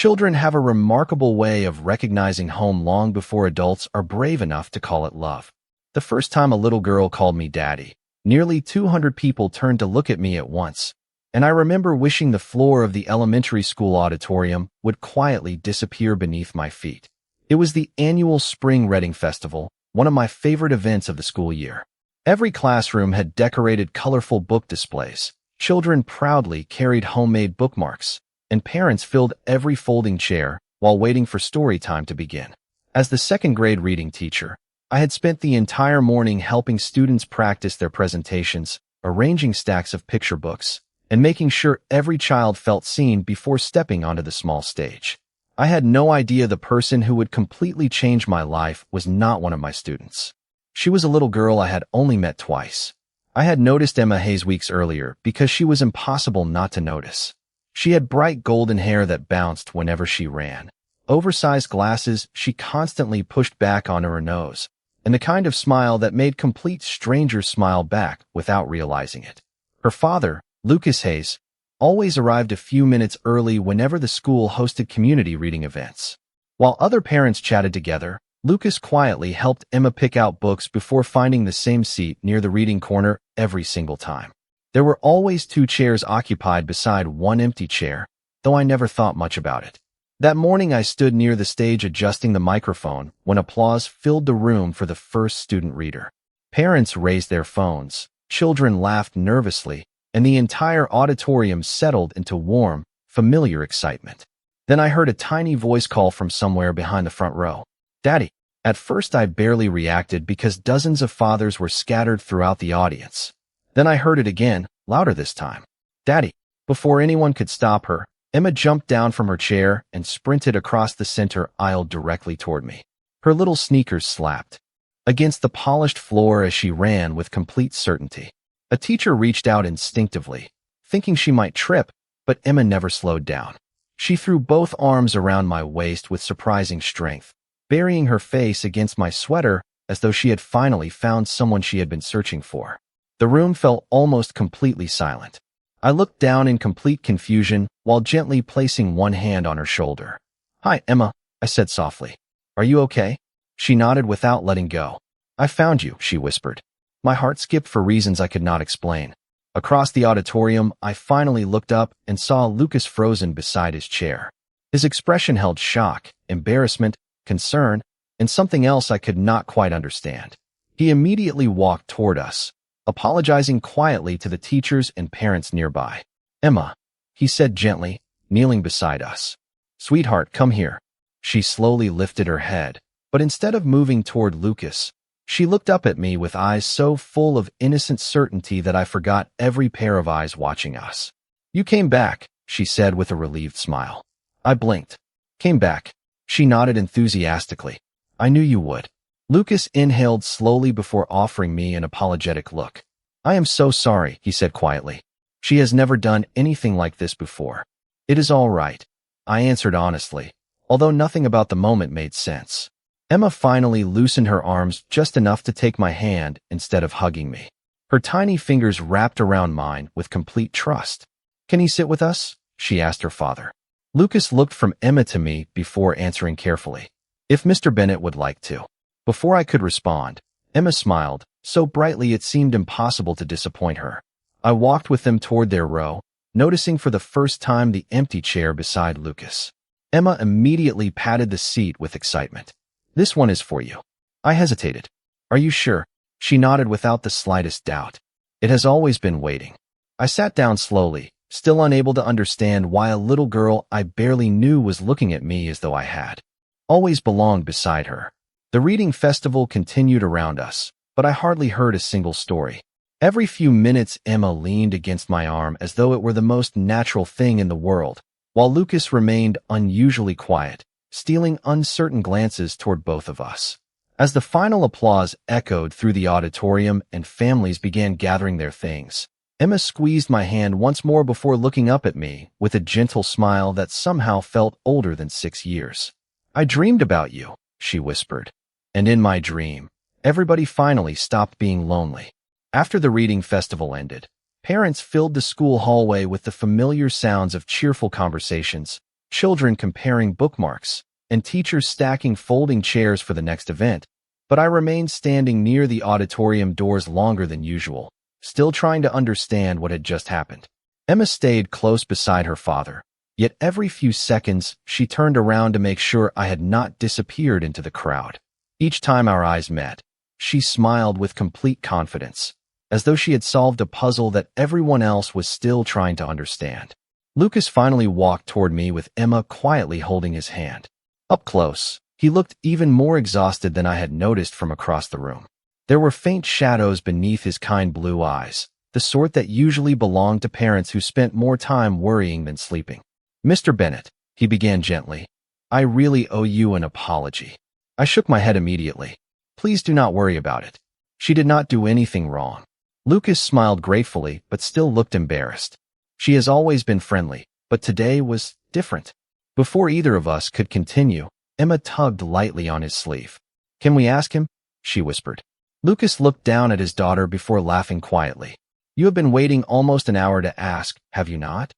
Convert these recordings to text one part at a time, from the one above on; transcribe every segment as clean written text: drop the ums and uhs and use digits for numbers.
Children have a remarkable way of recognizing home long before adults are brave enough to call it love. The first time a little girl called me daddy, nearly 200 people turned to look at me at once, and I remember wishing the floor of the elementary school auditorium would quietly disappear beneath my feet. It was the annual Spring Reading Festival, one of my favorite events of the school year. Every classroom had decorated colorful book displays. Children proudly carried homemade bookmarks, and parents filled every folding chair while waiting for story time to begin. As the second-grade reading teacher, I had spent the entire morning helping students practice their presentations, arranging stacks of picture books, and making sure every child felt seen before stepping onto the small stage. I had no idea the person who would completely change my life was not one of my students. She was a little girl I had only met twice. I had noticed Emma Hayes weeks earlier because she was impossible not to notice. She had bright golden hair that bounced whenever she ran, oversized glasses she constantly pushed back onto her nose, and the kind of smile that made complete strangers smile back without realizing it. Her father, Lucas Hayes, always arrived a few minutes early whenever the school hosted community reading events. While other parents chatted together, Lucas quietly helped Emma pick out books before finding the same seat near the reading corner every single time. There were always 2 chairs occupied beside one empty chair, though I never thought much about it. That morning I stood near the stage adjusting the microphone when applause filled the room for the first student reader. Parents raised their phones, children laughed nervously, and the entire auditorium settled into warm, familiar excitement. Then I heard a tiny voice call from somewhere behind the front row. "Daddy." At first I barely reacted because dozens of fathers were scattered throughout the audience. Then I heard it again, louder this time. "Daddy." Before anyone could stop her, Emma jumped down from her chair and sprinted across the center aisle directly toward me. Her little sneakers slapped against the polished floor as she ran with complete certainty. A teacher reached out instinctively, thinking she might trip, but Emma never slowed down. She threw both arms around my waist with surprising strength, burying her face against my sweater as though she had finally found someone she had been searching for. The room fell almost completely silent. I looked down in complete confusion while gently placing one hand on her shoulder. "Hi, Emma," I said softly. "Are you okay?" She nodded without letting go. "I found you," she whispered. My heart skipped for reasons I could not explain. Across the auditorium, I finally looked up and saw Lucas frozen beside his chair. His expression held shock, embarrassment, concern, and something else I could not quite understand. He immediately walked toward us, apologizing quietly to the teachers and parents nearby. "Emma," he said gently, kneeling beside us. "Sweetheart, come here." She slowly lifted her head, but instead of moving toward Lucas, she looked up at me with eyes so full of innocent certainty that I forgot every pair of eyes watching us. "You came back," she said with a relieved smile. I blinked. "Came back." She nodded enthusiastically. "I knew you would." Lucas inhaled slowly before offering me an apologetic look. "I am so sorry," he said quietly. "She has never done anything like this before." "It is all right," I answered honestly, although nothing about the moment made sense. Emma finally loosened her arms just enough to take my hand instead of hugging me. Her tiny fingers wrapped around mine with complete trust. "Can he sit with us?" she asked her father. Lucas looked from Emma to me before answering carefully. "If Mr. Bennett would like to." Before I could respond, Emma smiled, so brightly it seemed impossible to disappoint her. I walked with them toward their row, noticing for the first time the empty chair beside Lucas. Emma immediately patted the seat with excitement. "This one is for you." I hesitated. "Are you sure?" She nodded without the slightest doubt. "It has always been waiting." I sat down slowly, still unable to understand why a little girl I barely knew was looking at me as though I had always belonged beside her. The reading festival continued around us, but I hardly heard a single story. Every few minutes Emma leaned against my arm as though it were the most natural thing in the world, while Lucas remained unusually quiet, stealing uncertain glances toward both of us. As the final applause echoed through the auditorium and families began gathering their things, Emma squeezed my hand once more before looking up at me with a gentle smile that somehow felt older than 6 years. "I dreamed about you," she whispered. And in my dream, everybody finally stopped being lonely. After the reading festival ended, parents filled the school hallway with the familiar sounds of cheerful conversations, children comparing bookmarks, and teachers stacking folding chairs for the next event, but I remained standing near the auditorium doors longer than usual, still trying to understand what had just happened. Emma stayed close beside her father, yet every few seconds she turned around to make sure I had not disappeared into the crowd. Each time our eyes met, she smiled with complete confidence, as though she had solved a puzzle that everyone else was still trying to understand. Lucas finally walked toward me with Emma quietly holding his hand. Up close, he looked even more exhausted than I had noticed from across the room. There were faint shadows beneath his kind blue eyes, the sort that usually belonged to parents who spent more time worrying than sleeping. "Mr. Bennett," he began gently, "I really owe you an apology." I shook my head immediately. "Please do not worry about it. She did not do anything wrong." Lucas smiled gratefully but still looked embarrassed. "She has always been friendly, but today was different." Before either of us could continue, Emma tugged lightly on his sleeve. "Can we ask him?" she whispered. Lucas looked down at his daughter before laughing quietly. "You have been waiting almost an hour to ask, have you not?"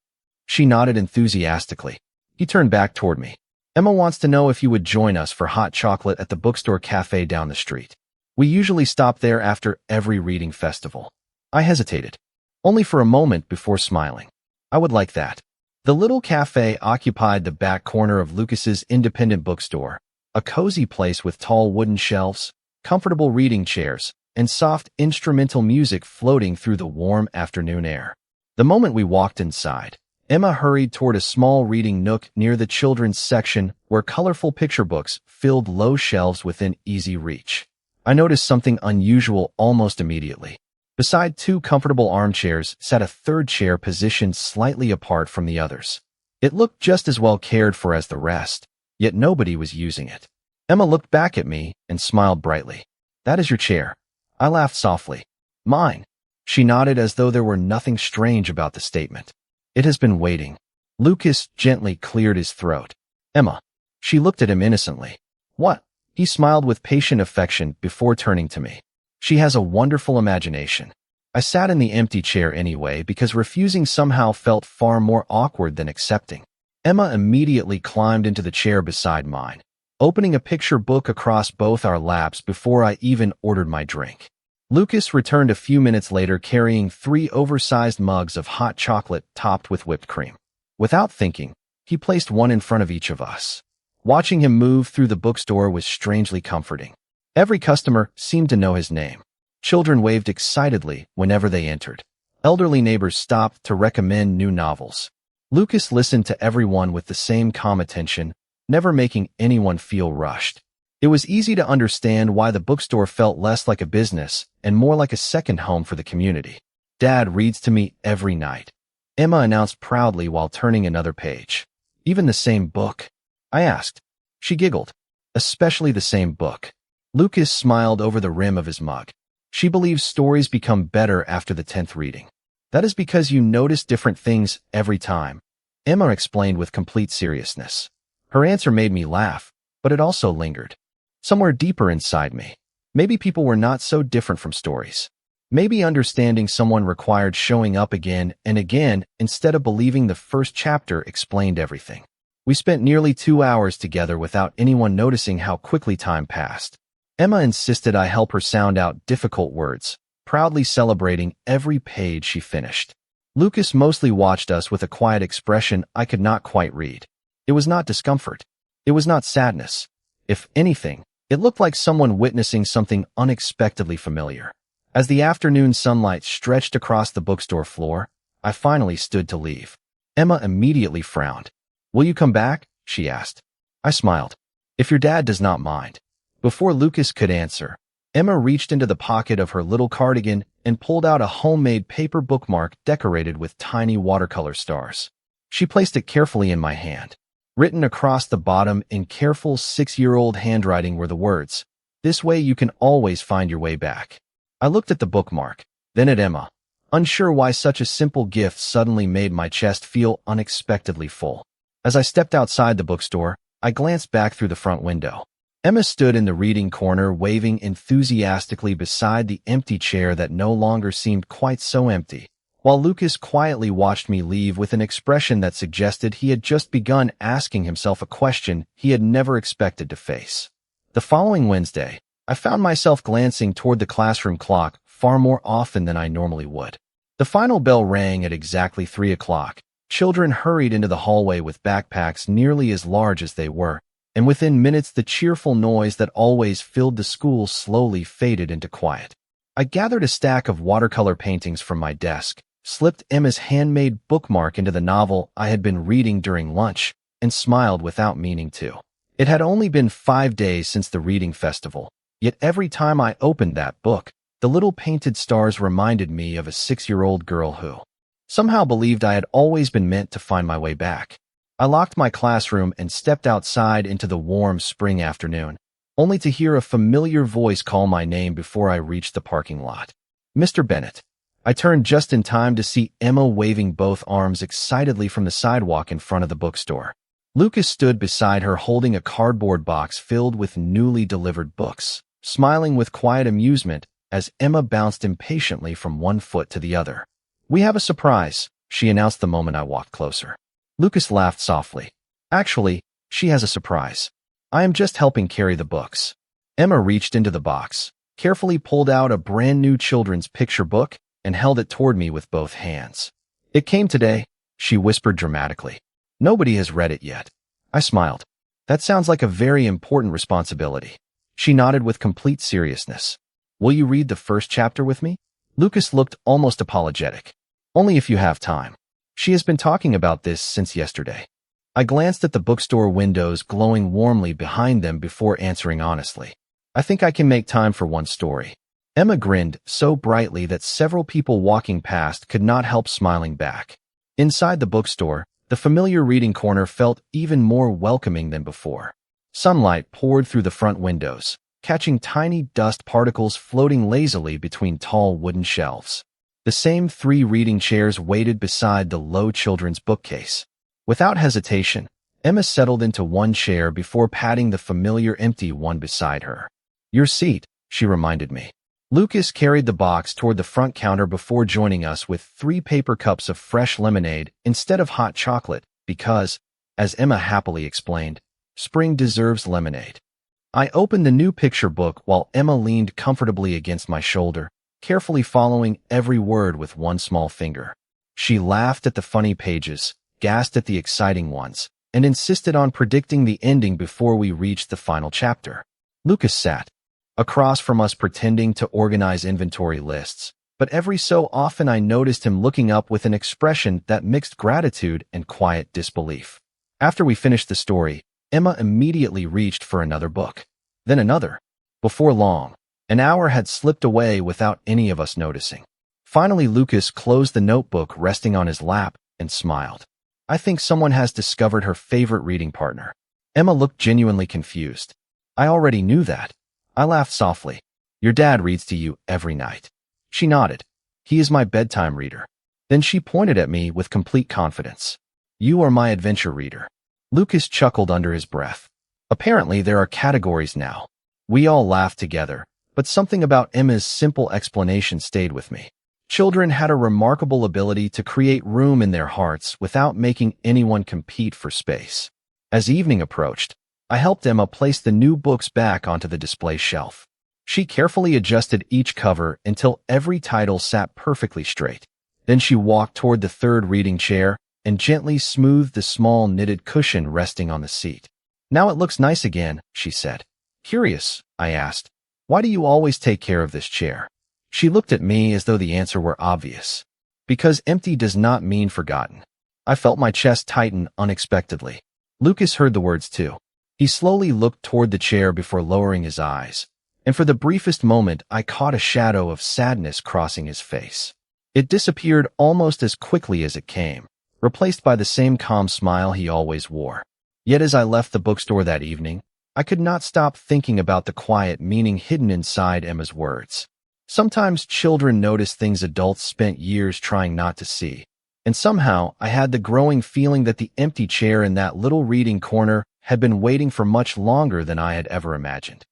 She nodded enthusiastically. He turned back toward me. "Emma wants to know if you would join us for hot chocolate at the bookstore cafe down the street. We usually stop there after every reading festival." I hesitated, only for a moment before smiling. "I would like that." The little cafe occupied the back corner of Lucas's independent bookstore, a cozy place with tall wooden shelves, comfortable reading chairs, and soft instrumental music floating through the warm afternoon air. The moment we walked inside, Emma hurried toward a small reading nook near the children's section where colorful picture books filled low shelves within easy reach. I noticed something unusual almost immediately. Beside two comfortable armchairs sat a third chair positioned slightly apart from the others. It looked just as well cared for as the rest, yet nobody was using it. Emma looked back at me and smiled brightly. "That is your chair." I laughed softly. "Mine." She nodded as though there were nothing strange about the statement. "It has been waiting." Lucas gently cleared his throat. "Emma." She looked at him innocently. "What?" He smiled with patient affection before turning to me. "She has a wonderful imagination." I sat in the empty chair anyway because refusing somehow felt far more awkward than accepting. Emma immediately climbed into the chair beside mine, opening a picture book across both our laps before I even ordered my drink. Lucas returned a few minutes later carrying 3 oversized mugs of hot chocolate topped with whipped cream. Without thinking, he placed one in front of each of us. Watching him move through the bookstore was strangely comforting. Every customer seemed to know his name. Children waved excitedly whenever they entered. Elderly neighbors stopped to recommend new novels. Lucas listened to everyone with the same calm attention, never making anyone feel rushed. It was easy to understand why the bookstore felt less like a business and more like a second home for the community. "Dad reads to me every night," Emma announced proudly while turning another page. "Even the same book?" I asked. She giggled. "Especially the same book." Lucas smiled over the rim of his mug. "She believes stories become better after the 10th reading. That is because you notice different things every time," Emma explained with complete seriousness. Her answer made me laugh, but it also lingered. Somewhere deeper inside me, maybe people were not so different from stories. Maybe understanding someone required showing up again and again instead of believing the first chapter explained everything. We spent nearly 2 hours together without anyone noticing how quickly time passed. Emma insisted I help her sound out difficult words, proudly celebrating every page she finished. Lucas mostly watched us with a quiet expression I could not quite read. It was not discomfort. It was not sadness. If anything, it looked like someone witnessing something unexpectedly familiar. As the afternoon sunlight stretched across the bookstore floor, I finally stood to leave. Emma immediately frowned. "Will you come back?" she asked. I smiled. "If your dad does not mind." Before Lucas could answer, Emma reached into the pocket of her little cardigan and pulled out a homemade paper bookmark decorated with tiny watercolor stars. She placed it carefully in my hand. Written across the bottom in careful 6-year-old handwriting were the words, "This way you can always find your way back." I looked at the bookmark, then at Emma, unsure why such a simple gift suddenly made my chest feel unexpectedly full. As I stepped outside the bookstore, I glanced back through the front window. Emma stood in the reading corner waving enthusiastically beside the empty chair that no longer seemed quite so empty, while Lucas quietly watched me leave with an expression that suggested he had just begun asking himself a question he had never expected to face. The following Wednesday, I found myself glancing toward the classroom clock far more often than I normally would. The final bell rang at exactly 3 o'clock. Children hurried into the hallway with backpacks nearly as large as they were, and within minutes the cheerful noise that always filled the school slowly faded into quiet. I gathered a stack of watercolor paintings from my desk, slipped Emma's handmade bookmark into the novel I had been reading during lunch, and smiled without meaning to. It had only been 5 days since the reading festival, yet every time I opened that book, the little painted stars reminded me of a 6-year-old girl who somehow believed I had always been meant to find my way back. I locked my classroom and stepped outside into the warm spring afternoon, only to hear a familiar voice call my name before I reached the parking lot. Mr. Bennett. I turned just in time to see Emma waving both arms excitedly from the sidewalk in front of the bookstore. Lucas stood beside her holding a cardboard box filled with newly delivered books, smiling with quiet amusement as Emma bounced impatiently from one foot to the other. "We have a surprise," she announced the moment I walked closer. Lucas laughed softly. "Actually, she has a surprise. I am just helping carry the books." Emma reached into the box, carefully pulled out a brand new children's picture book, and held it toward me with both hands. "It came today," she whispered dramatically. "Nobody has read it yet." I smiled. "That sounds like a very important responsibility." She nodded with complete seriousness. "Will you read the first chapter with me?" Lucas looked almost apologetic. "Only if you have time. She has been talking about this since yesterday." I glanced at the bookstore windows glowing warmly behind them before answering honestly. "I think I can make time for one story." Emma grinned so brightly that several people walking past could not help smiling back. Inside the bookstore, the familiar reading corner felt even more welcoming than before. Sunlight poured through the front windows, catching tiny dust particles floating lazily between tall wooden shelves. The same 3 reading chairs waited beside the low children's bookcase. Without hesitation, Emma settled into one chair before patting the familiar empty one beside her. "Your seat," she reminded me. Lucas carried the box toward the front counter before joining us with 3 paper cups of fresh lemonade instead of hot chocolate because, as Emma happily explained, spring deserves lemonade. I opened the new picture book while Emma leaned comfortably against my shoulder, carefully following every word with one small finger. She laughed at the funny pages, gasped at the exciting ones, and insisted on predicting the ending before we reached the final chapter. Lucas sat across from us pretending to organize inventory lists, but every so often I noticed him looking up with an expression that mixed gratitude and quiet disbelief. After we finished the story, Emma immediately reached for another book. Then another. Before long, an hour had slipped away without any of us noticing. Finally, Lucas closed the notebook resting on his lap and smiled. "I think someone has discovered her favorite reading partner." Emma looked genuinely confused. "I already knew that." I laughed softly. "Your dad reads to you every night." She nodded. "He is my bedtime reader." Then she pointed at me with complete confidence. "You are my adventure reader." Lucas chuckled under his breath. Apparently there are categories now. We all laughed together, but something about Emma's simple explanation stayed with me. Children had a remarkable ability to create room in their hearts without making anyone compete for space. As evening approached, I helped Emma place the new books back onto the display shelf. She carefully adjusted each cover until every title sat perfectly straight. Then she walked toward the 3rd reading chair and gently smoothed the small knitted cushion resting on the seat. "Now it looks nice again," she said. "Curious," I asked. "Why do you always take care of this chair?" She looked at me as though the answer were obvious. "Because empty does not mean forgotten." I felt my chest tighten unexpectedly. Lucas heard the words too. He slowly looked toward the chair before lowering his eyes, and for the briefest moment I caught a shadow of sadness crossing his face. It disappeared almost as quickly as it came, replaced by the same calm smile he always wore. Yet as I left the bookstore that evening, I could not stop thinking about the quiet meaning hidden inside Emma's words. Sometimes children notice things adults spent years trying not to see, and somehow I had the growing feeling that the empty chair in that little reading corner had been waiting for much longer than I had ever imagined.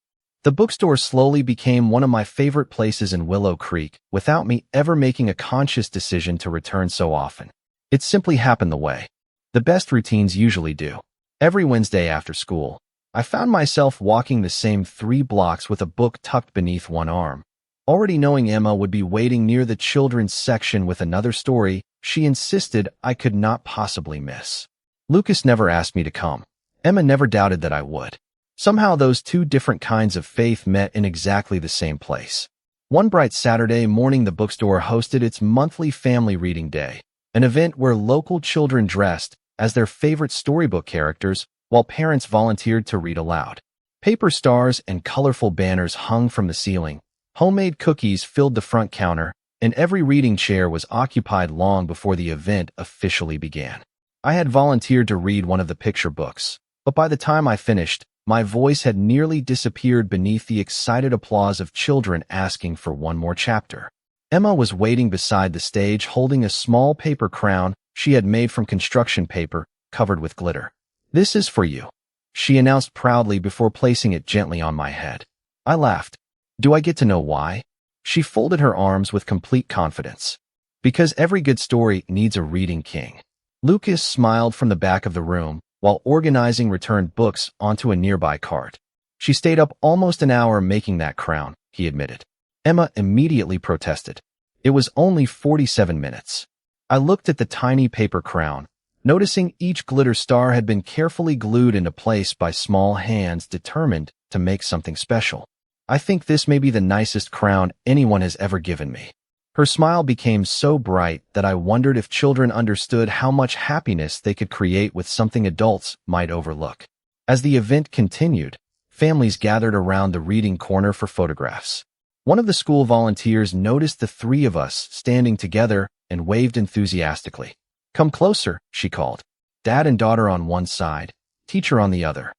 The bookstore slowly became one of my favorite places in Willow Creek without me ever making a conscious decision to return so often. It simply happened the way the best routines usually do. Every Wednesday after school, I found myself walking the same 3 blocks with a book tucked beneath one arm. Already knowing Emma would be waiting near the children's section with another story she insisted I could not possibly miss. Lucas never asked me to come. Emma never doubted that I would. Somehow those two different kinds of faith met in exactly the same place. One bright Saturday morning, the bookstore hosted its monthly family reading day, an event where local children dressed as their favorite storybook characters while parents volunteered to read aloud. Paper stars and colorful banners hung from the ceiling. Homemade cookies filled the front counter, and every reading chair was occupied long before the event officially began. I had volunteered to read one of the picture books, but by the time I finished, my voice had nearly disappeared beneath the excited applause of children asking for one more chapter. Emma was waiting beside the stage holding a small paper crown she had made from construction paper covered with glitter. "This is for you," she announced proudly before placing it gently on my head. I laughed. "Do I get to know why?" She folded her arms with complete confidence. "Because every good story needs a reading king." Lucas smiled from the back of the room while organizing returned books onto a nearby cart. "She stayed up almost an hour making that crown," he admitted. Emma immediately protested. "It was only 47 minutes. I looked at the tiny paper crown, noticing each glitter star had been carefully glued into place by small hands determined to make something special. "I think this may be the nicest crown anyone has ever given me." Her smile became so bright that I wondered if children understood how much happiness they could create with something adults might overlook. As the event continued, families gathered around the reading corner for photographs. One of the school volunteers noticed the three of us standing together and waved enthusiastically. "Come closer," she called. "Dad and daughter on one side, teacher on the other."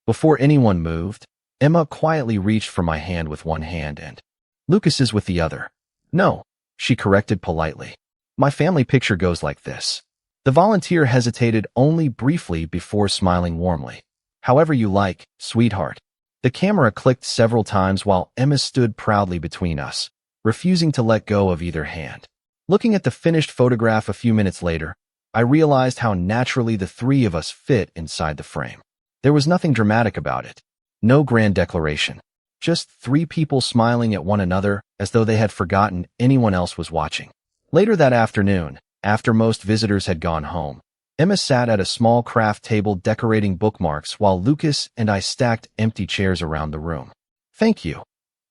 Before anyone moved, Emma quietly reached for my hand with one hand and Lucas's with the other. "No," she corrected politely. "My family picture goes like this." The volunteer hesitated only briefly before smiling warmly. "However you like, sweetheart." The camera clicked several times while Emma stood proudly between us, refusing to let go of either hand. Looking at the finished photograph a few minutes later, I realized how naturally the three of us fit inside the frame. There was nothing dramatic about it. No grand declaration. Just three people smiling at one another as though they had forgotten anyone else was watching. Later that afternoon, after most visitors had gone home, Emma sat at a small craft table decorating bookmarks while Lucas and I stacked empty chairs around the room. "Thank you,"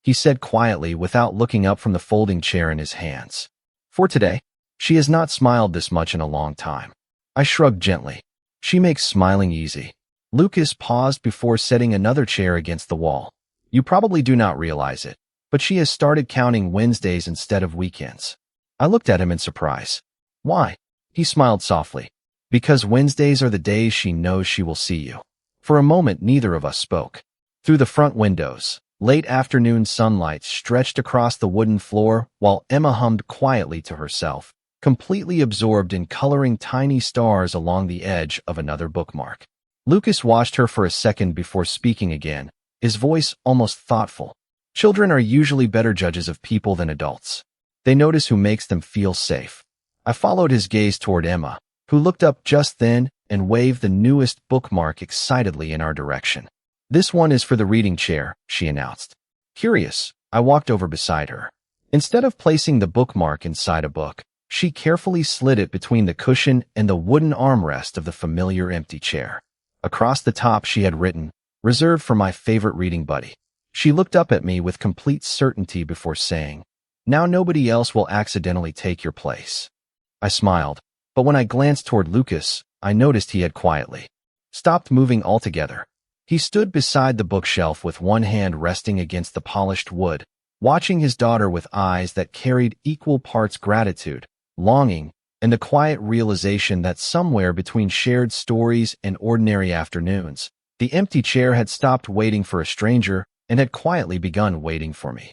he said quietly without looking up from the folding chair in his hands. "For today." She has not smiled this much in a long time. I shrugged gently. "She makes smiling easy." Lucas paused before setting another chair against the wall. "You probably do not realize it, but she has started counting Wednesdays instead of weekends." I looked at him in surprise. "Why?" He smiled softly. "Because Wednesdays are the days she knows she will see you." For a moment, neither of us spoke. Through the front windows, late afternoon sunlight stretched across the wooden floor while Emma hummed quietly to herself, completely absorbed in coloring tiny stars along the edge of another bookmark. Lucas watched her for a second before speaking again, his voice almost thoughtful. "Children are usually better judges of people than adults. They notice who makes them feel safe." I followed his gaze toward Emma, who looked up just then and waved the newest bookmark excitedly in our direction. "This one is for the reading chair," she announced. Curious, I walked over beside her. Instead of placing the bookmark inside a book, she carefully slid it between the cushion and the wooden armrest of the familiar empty chair. Across the top she had written, "Reserved for my favorite reading buddy." She looked up at me with complete certainty before saying, "Now nobody else will accidentally take your place." I smiled, but when I glanced toward Lucas, I noticed he had quietly stopped moving altogether. He stood beside the bookshelf with one hand resting against the polished wood, watching his daughter with eyes that carried equal parts gratitude, longing, and the quiet realization that somewhere between shared stories and ordinary afternoons, the empty chair had stopped waiting for a stranger and had quietly begun waiting for me.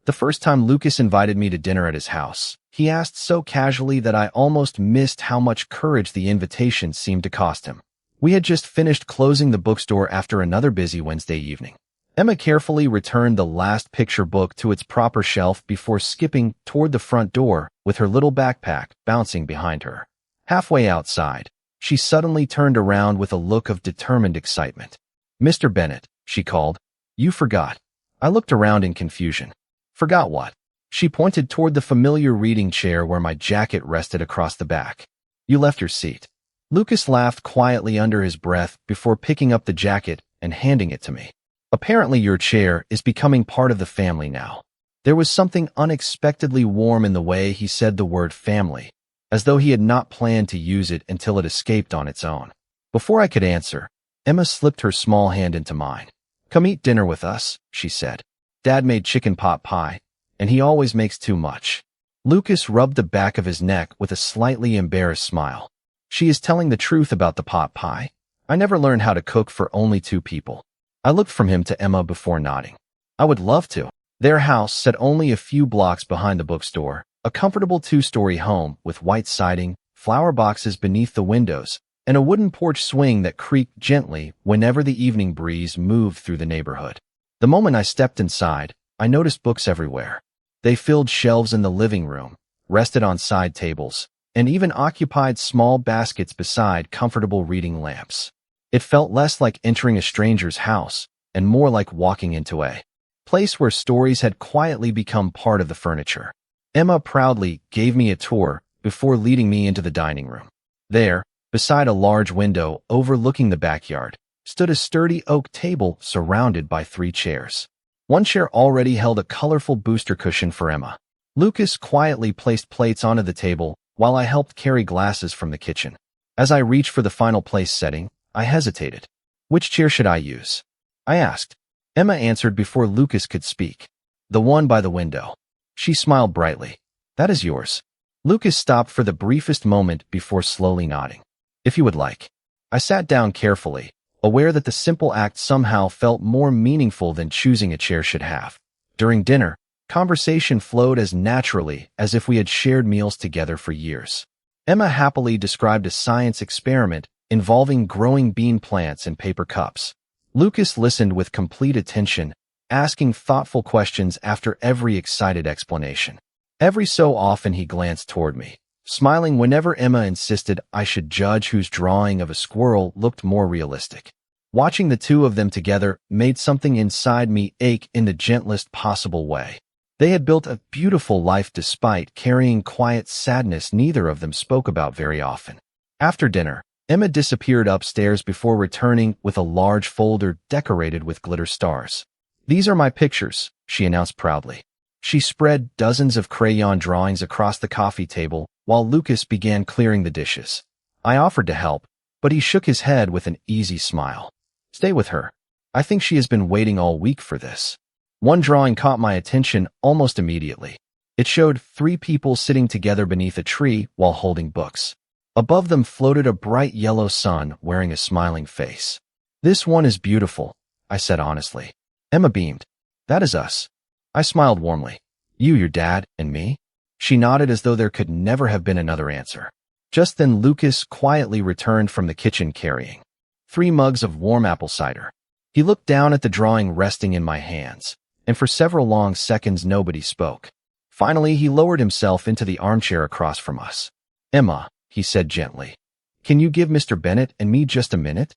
The first time Lucas invited me to dinner at his house, he asked so casually that I almost missed how much courage the invitation seemed to cost him. We had just finished closing the bookstore after another busy Wednesday evening. Emma carefully returned the last picture book to its proper shelf before skipping toward the front door with her little backpack bouncing behind her. Halfway outside, she suddenly turned around with a look of determined excitement. "Mr. Bennet," she called, "you forgot." I looked around in confusion. "Forgot what?" She pointed toward the familiar reading chair where my jacket rested across the back. "You left your seat." Lucas laughed quietly under his breath before picking up the jacket and handing it to me. "Apparently your chair is becoming part of the family now." There was something unexpectedly warm in the way he said the word family, as though he had not planned to use it until it escaped on its own. Before I could answer, Emma slipped her small hand into mine. "Come eat dinner with us," she said. "Dad made chicken pot pie, and he always makes too much." Lucas rubbed the back of his neck with a slightly embarrassed smile. "She is telling the truth about the pot pie. I never learned how to cook for only 2 people. I looked from him to Emma before nodding. "I would love to." Their house sat only a few blocks behind the bookstore, a comfortable 2-story home with white siding, flower boxes beneath the windows, and a wooden porch swing that creaked gently whenever the evening breeze moved through the neighborhood. The moment I stepped inside, I noticed books everywhere. They filled shelves in the living room, rested on side tables, and even occupied small baskets beside comfortable reading lamps. It felt less like entering a stranger's house and more like walking into a place where stories had quietly become part of the furniture. Emma proudly gave me a tour before leading me into the dining room. There, beside a large window overlooking the backyard, stood a sturdy oak table surrounded by 3 chairs. One chair already held a colorful booster cushion for Emma. Lucas quietly placed plates onto the table while I helped carry glasses from the kitchen. As I reached for the final place setting, I hesitated. "Which chair should I use?" I asked. Emma answered before Lucas could speak. "The one by the window." She smiled brightly. "That is yours." Lucas stopped for the briefest moment before slowly nodding. "If you would like." I sat down carefully, aware that the simple act somehow felt more meaningful than choosing a chair should have. During dinner, conversation flowed as naturally as if we had shared meals together for years. Emma happily described a science experiment involving growing bean plants in paper cups. Lucas listened with complete attention, asking thoughtful questions after every excited explanation. Every so often he glanced toward me, smiling whenever Emma insisted I should judge whose drawing of a squirrel looked more realistic. Watching the 2 of them together made something inside me ache in the gentlest possible way. They had built a beautiful life despite carrying quiet sadness neither of them spoke about very often. After dinner, Emma disappeared upstairs before returning with a large folder decorated with glitter stars. "These are my pictures," she announced proudly. She spread dozens of crayon drawings across the coffee table while Lucas began clearing the dishes. I offered to help, but he shook his head with an easy smile. "Stay with her. I think she has been waiting all week for this." One drawing caught my attention almost immediately. It showed 3 people sitting together beneath a tree while holding books. Above them floated a bright yellow sun wearing a smiling face. "This one is beautiful," I said honestly. Emma beamed. "That is us." I smiled warmly. "You, your dad, and me?" She nodded as though there could never have been another answer. Just then Lucas quietly returned from the kitchen carrying 3 mugs of warm apple cider. He looked down at the drawing resting in my hands, and for several long seconds nobody spoke. Finally, he lowered himself into the armchair across from us. "Emma," he said gently, "can you give Mr. Bennet and me just a minute?"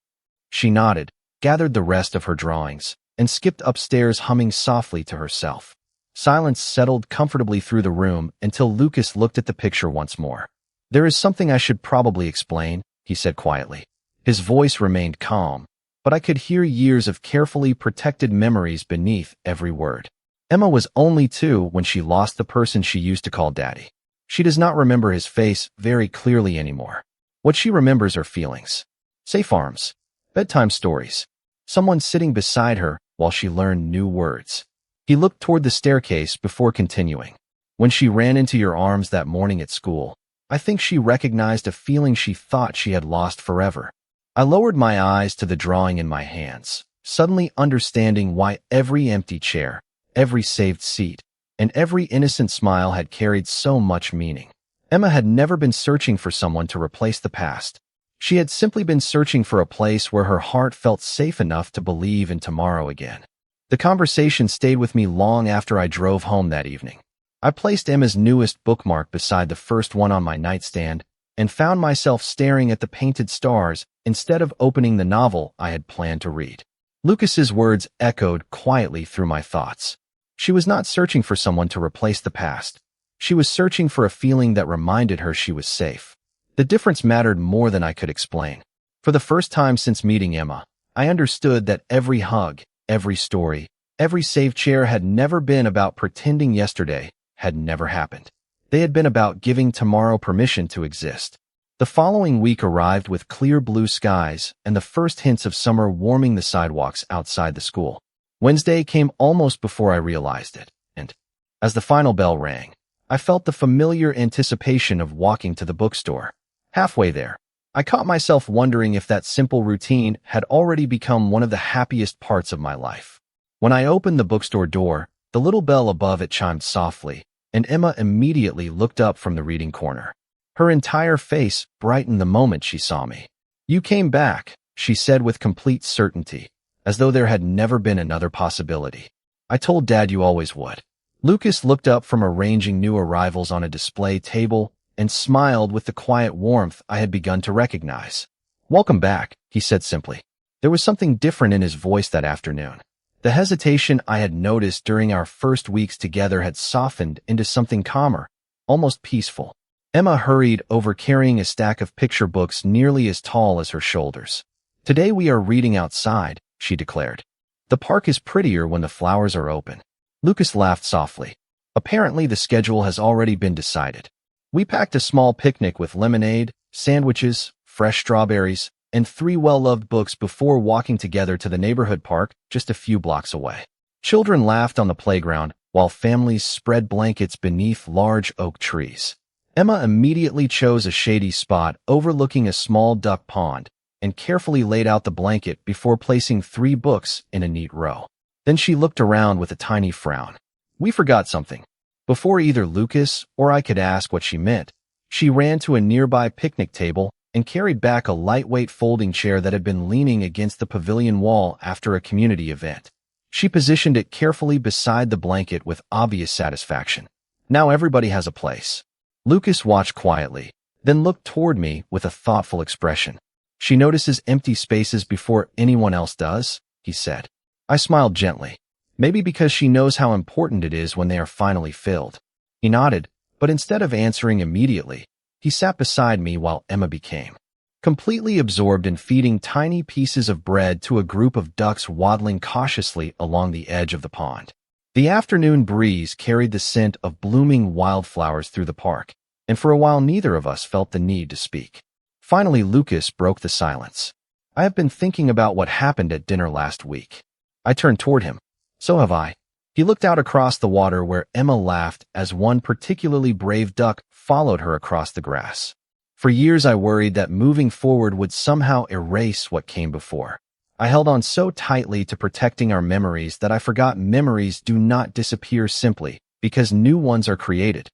She nodded, gathered the rest of her drawings, and skipped upstairs humming softly to herself. Silence settled comfortably through the room until Lucas looked at the picture once more. "There is something I should probably explain," he said quietly. His voice remained calm, but I could hear years of carefully protected memories beneath every word. Emma was only 2 when she lost the person she used to call Daddy. She does not remember his face very clearly anymore. What she remembers are feelings. Safe arms. Bedtime stories. Someone sitting beside her while she learned new words. He looked toward the staircase before continuing. "When she ran into your arms that morning at school, I think she recognized a feeling she thought she had lost forever." I lowered my eyes to the drawing in my hands, suddenly understanding why every empty chair, every saved seat, and every innocent smile had carried so much meaning. Emma had never been searching for someone to replace the past. She had simply been searching for a place where her heart felt safe enough to believe in tomorrow again. The conversation stayed with me long after I drove home that evening. I placed Emma's newest bookmark beside the first one on my nightstand and found myself staring at the painted stars instead of opening the novel I had planned to read. Lucas's words echoed quietly through my thoughts. She was not searching for someone to replace the past. She was searching for a feeling that reminded her she was safe. The difference mattered more than I could explain. For the first time since meeting Emma, I understood that every hug, every story, every safe chair had never been about pretending yesterday had never happened. They had been about giving tomorrow permission to exist. The following week arrived with clear blue skies and the first hints of summer warming the sidewalks outside the school. Wednesday came almost before I realized it, and as the final bell rang, I felt the familiar anticipation of walking to the bookstore. Halfway there, I caught myself wondering if that simple routine had already become one of the happiest parts of my life. When I opened the bookstore door, the little bell above it chimed softly, and Emma immediately looked up from the reading corner. Her entire face brightened the moment she saw me. "You came back," she said with complete certainty, as though there had never been another possibility. "I told Dad you always would." Lucas looked up from arranging new arrivals on a display table and smiled with the quiet warmth I had begun to recognize. "Welcome back," he said simply. There was something different in his voice that afternoon. The hesitation I had noticed during our first weeks together had softened into something calmer, almost peaceful. Emma hurried over carrying a stack of picture books nearly as tall as her shoulders. "Today we are reading outside," she declared. "The park is prettier when the flowers are open." Lucas laughed softly. "Apparently the schedule has already been decided. We packed a small picnic with lemonade, sandwiches, fresh strawberries, and 3 well-loved books before walking together to the neighborhood park just a few blocks away." Children laughed on the playground while families spread blankets beneath large oak trees. Emma immediately chose a shady spot overlooking a small duck pond and carefully laid out the blanket before placing 3 books in a neat row. Then she looked around with a tiny frown. "We forgot something." Before either Lucas or I could ask what she meant, she ran to a nearby picnic table and carried back a lightweight folding chair that had been leaning against the pavilion wall after a community event. She positioned it carefully beside the blanket with obvious satisfaction. "Now everybody has a place." Lucas watched quietly, then looked toward me with a thoughtful expression. "She notices empty spaces before anyone else does," he said. I smiled gently. "Maybe because she knows how important it is when they are finally filled." He nodded, but instead of answering immediately, he sat beside me while Emma became completely absorbed in feeding tiny pieces of bread to a group of ducks waddling cautiously along the edge of the pond. The afternoon breeze carried the scent of blooming wildflowers through the park, and for a while neither of us felt the need to speak. Finally, Lucas broke the silence. "I have been thinking about what happened at dinner last week." I turned toward him. "So have I." He looked out across the water where Emma laughed as one particularly brave duck followed her across the grass. For years I worried that moving forward would somehow erase what came before. I held on so tightly to protecting our memories that I forgot memories do not disappear simply because new ones are created.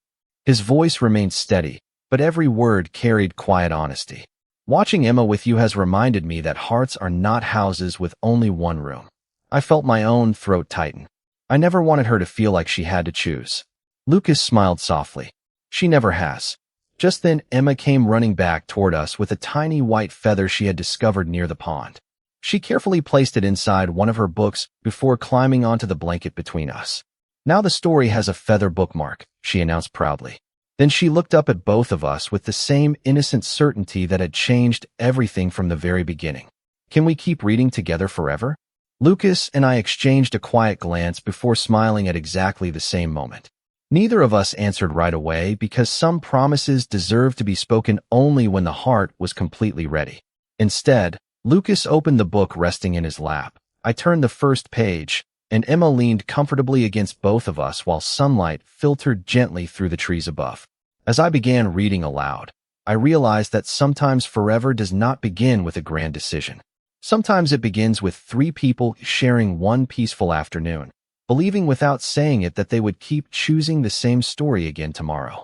His voice remained steady, but every word carried quiet honesty. "Watching Emma with you has reminded me that hearts are not houses with only one room." I felt my own throat tighten. I never wanted her to feel like she had to choose. Lucas smiled softly. "She never has." Just then, Emma came running back toward us with a tiny white feather she had discovered near the pond. She carefully placed it inside one of her books before climbing onto the blanket between us. "Now the story has a feather bookmark," she announced proudly. Then she looked up at both of us with the same innocent certainty that had changed everything from the very beginning. "Can we keep reading together forever?" Lucas and I exchanged a quiet glance before smiling at exactly the same moment. Neither of us answered right away because some promises deserve to be spoken only when the heart was completely ready. Instead, Lucas opened the book resting in his lap. I turned the first page, and Emma leaned comfortably against both of us while sunlight filtered gently through the trees above. As I began reading aloud, I realized that sometimes forever does not begin with a grand decision. Sometimes it begins with 3 people sharing one peaceful afternoon, believing without saying it that they would keep choosing the same story again tomorrow.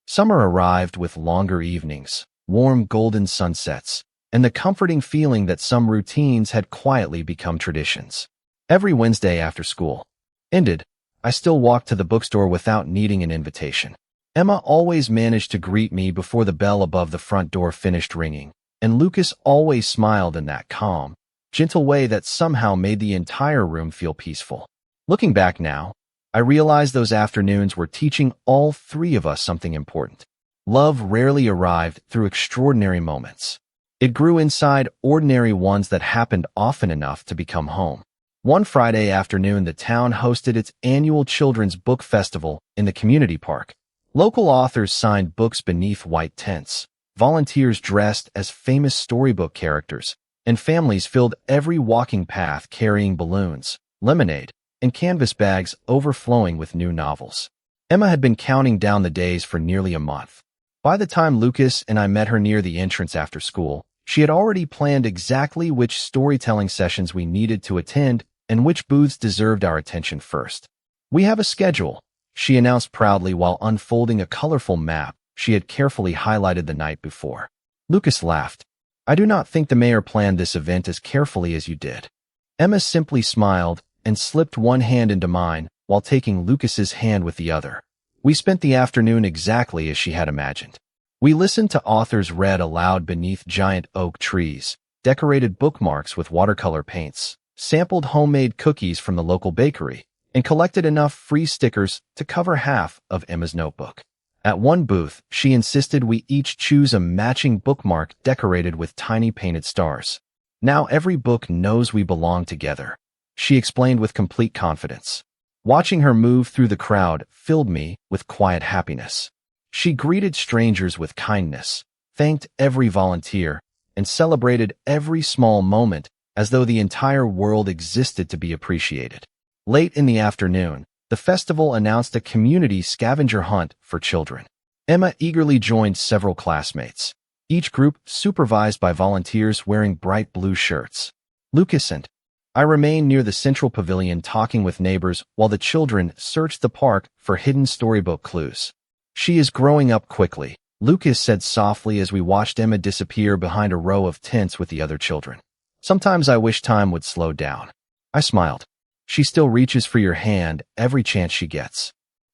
Summer arrived with longer evenings, warm golden sunsets, and the comforting feeling that some routines had quietly become traditions. Every Wednesday after school ended, I still walked to the bookstore without needing an invitation. Emma always managed to greet me before the bell above the front door finished ringing, and Lucas always smiled in that calm, gentle way that somehow made the entire room feel peaceful. Looking back now, I realize those afternoons were teaching all three of us something important. Love rarely arrived through extraordinary moments. It grew inside ordinary ones that happened often enough to become home. One Friday afternoon, the town hosted its annual children's book festival in the community park. Local authors signed books beneath white tents. Volunteers dressed as famous storybook characters, and families filled every walking path carrying balloons, lemonade, and canvas bags overflowing with new novels. Emma had been counting down the days for nearly a month. By the time Lucas and I met her near the entrance after school, she had already planned exactly which storytelling sessions we needed to attend and which booths deserved our attention first. "We have a schedule," she announced proudly while unfolding a colorful map she had carefully highlighted the night before. Lucas laughed. "I do not think the mayor planned this event as carefully as you did." Emma simply smiled and slipped one hand into mine while taking Lucas's hand with the other. We spent the afternoon exactly as she had imagined. We listened to authors read aloud beneath giant oak trees, decorated bookmarks with watercolor paints, sampled homemade cookies from the local bakery, and collected enough free stickers to cover half of Emma's notebook. At one booth, she insisted we each choose a matching bookmark decorated with tiny painted stars. "Now every book knows we belong together," she explained with complete confidence. Watching her move through the crowd filled me with quiet happiness. She greeted strangers with kindness, thanked every volunteer, and celebrated every small moment as though the entire world existed to be appreciated. Late in the afternoon, the festival announced a community scavenger hunt for children. Emma eagerly joined several classmates, each group supervised by volunteers wearing bright blue shirts. Lucas and I remained near the central pavilion talking with neighbors while the children searched the park for hidden storybook clues. "She is growing up quickly," Lucas said softly as we watched Emma disappear behind a row of tents with the other children. "Sometimes I wish time would slow down." I smiled. "She still reaches for your hand every chance she gets."